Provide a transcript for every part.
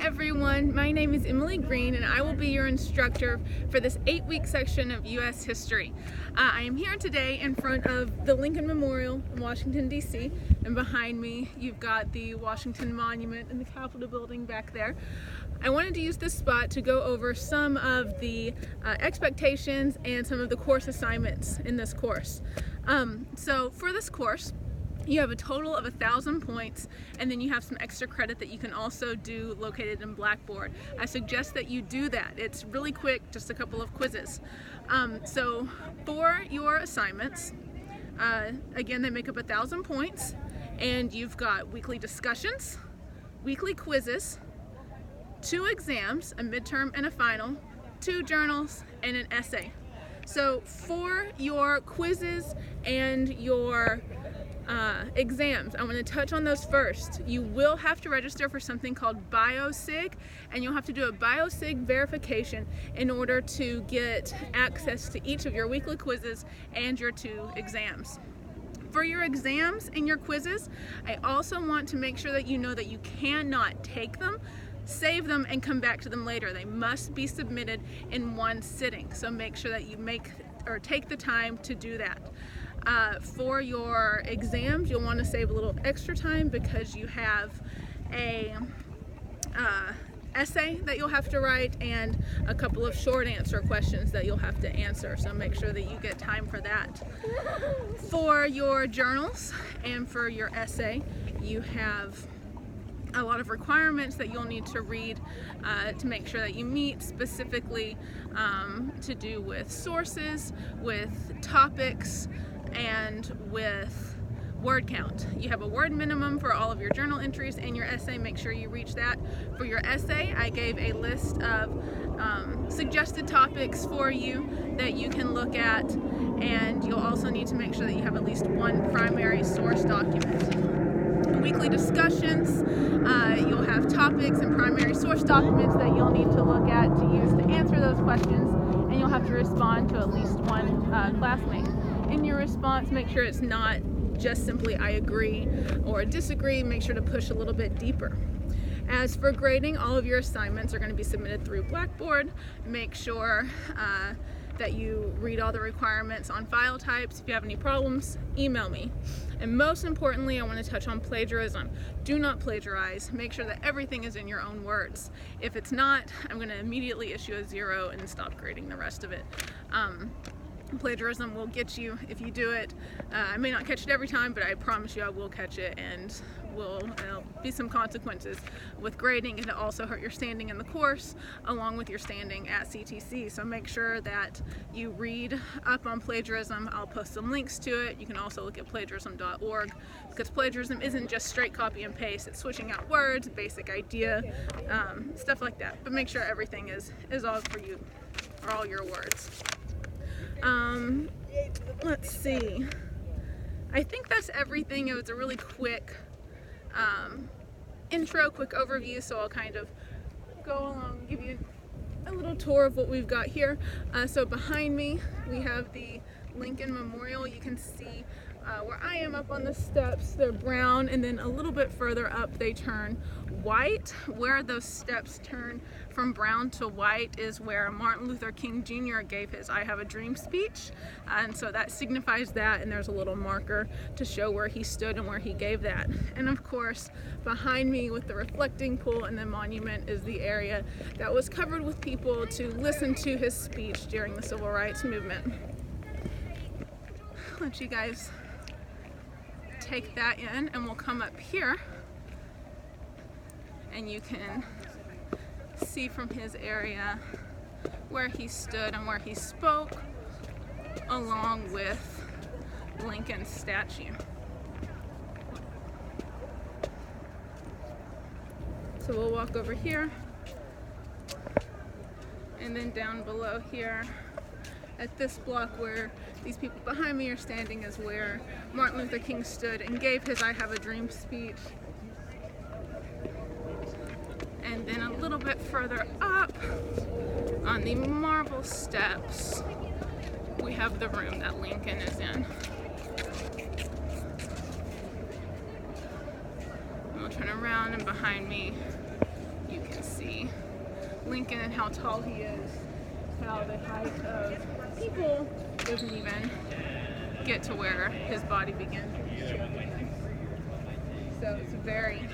everyone, my name is Emily Green and I will be your instructor for this 8-week section of U.S. history. I am here today in front of the Lincoln Memorial in Washington, D.C. and behind me you've got the Washington Monument and the Capitol building back there. I wanted to use this spot to go over some of the expectations and some of the course assignments in this course. So for this course, you have a total of 1,000 points, and then you have some extra credit that you can also do located in Blackboard. I suggest that you do that. It's really quick, just a couple of quizzes. So for your assignments, again, they make up 1,000 points, and you've got weekly discussions, weekly quizzes, 2 exams, a midterm and a final, 2 journals, and an essay. So for your quizzes and your exams, I'm going to touch on those first. You will have to register for something called BioSig, and you'll have to do a BioSig verification in order to get access to each of your weekly quizzes and your 2 exams. For your exams and your quizzes, I also want to make sure that you know that you cannot take them, save them, and come back to them later. They must be submitted in one sitting, so make sure that you take the time to do that. For your exams, you'll want to save a little extra time because you have a essay that you'll have to write and a couple of short answer questions that you'll have to answer, so make sure that you get time for that. For your journals and for your essay, you have a lot of requirements that you'll need to read to make sure that you meet, specifically to do with sources, with topics, and with word count. You have a word minimum for all of your journal entries and your essay. Make sure you reach that. For your essay, I gave a list of suggested topics for you that you can look at, and you'll also need to make sure that you have at least 1 primary source document. Weekly discussions, you'll have topics and primary source documents that you'll need to look at to use to answer those questions, and you'll have to respond to at least 1 classmate. In your response, make sure it's not just simply I agree or disagree. Make sure to push a little bit deeper. As for grading, all of your assignments are going to be submitted through Blackboard. Make sure that you read all the requirements on file types. If you have any problems, email me. And most importantly, I want to touch on plagiarism. Do not plagiarize. Make sure that everything is in your own words. If it's not, I'm going to immediately issue a 0 and stop grading the rest of it. Plagiarism will get you if you do it. I may not catch it every time, but I promise you I will catch it, and there'll be some consequences with grading, and it'll also hurt your standing in the course along with your standing at CTC. So make sure that you read up on plagiarism. I'll post some links to it. You can also look at plagiarism.org, because plagiarism isn't just straight copy and paste. It's switching out words, basic idea, stuff like that. But make sure everything is all for you, or all your words. Let's see. I think that's everything. It was a really quick intro, quick overview, so I'll kind of go along and give you a little tour of what we've got here. So behind me we have the Lincoln Memorial. You can see where I am up on the steps, they're brown, and then a little bit further up they turn white. Where those steps turn from brown to white is where Martin Luther King Jr. gave his I Have a Dream speech, and so that signifies that, and there's a little marker to show where he stood and where he gave that. And of course, behind me with the reflecting pool and the monument is the area that was covered with people to listen to his speech during the Civil Rights Movement. I'll let you guys take that in, and we'll come up here and you can see from his area where he stood and where he spoke, along with Lincoln's statue. So we'll walk over here, and then down below here at this block where these people behind me are standing is where Martin Luther King stood and gave his I Have a Dream speech. And then a little bit further up on the marble steps, we have the room that Lincoln is in. And we'll turn around, and behind me you can see Lincoln and how tall he is, how the height of people doesn't even get to where his body begins. So it's a very,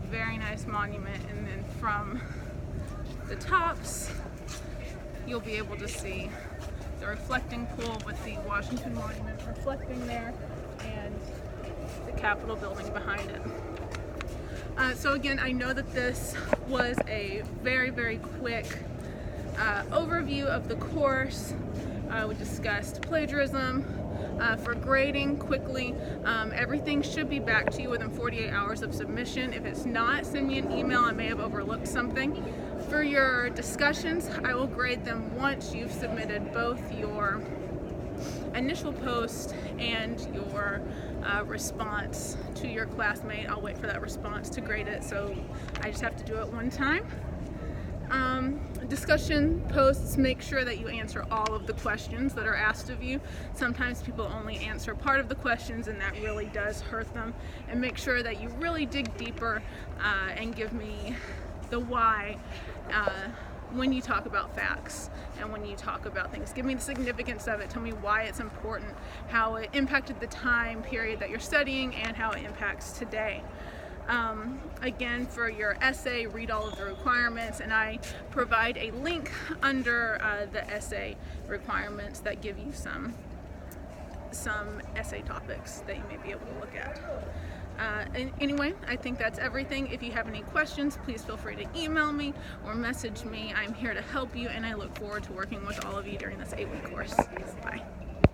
very nice monument, and then from the tops you'll be able to see the reflecting pool with the Washington Monument reflecting there and the Capitol building behind it. So again, I know that this was a very, very quick overview of the course. We discussed plagiarism. For grading quickly, everything should be back to you within 48 hours of submission. If it's not, send me an email. I may have overlooked something. For your discussions, I will grade them once you've submitted both your initial post and your response to your classmate. I'll wait for that response to grade it, so I just have to do it one time. Discussion posts, make sure that you answer all of the questions that are asked of you. Sometimes people only answer part of the questions, and that really does hurt them. And make sure that you really dig deeper and give me the why when you talk about facts and when you talk about things. Give me the significance of it. Tell me why it's important, how it impacted the time period that you're studying, and how it impacts today. Again, for your essay, read all of the requirements, and I provide a link under the essay requirements that give you some essay topics that you may be able to look at. And anyway, I think that's everything. If you have any questions, please feel free to email me or message me. I'm here to help you, and I look forward to working with all of you during this 8-week course. Bye.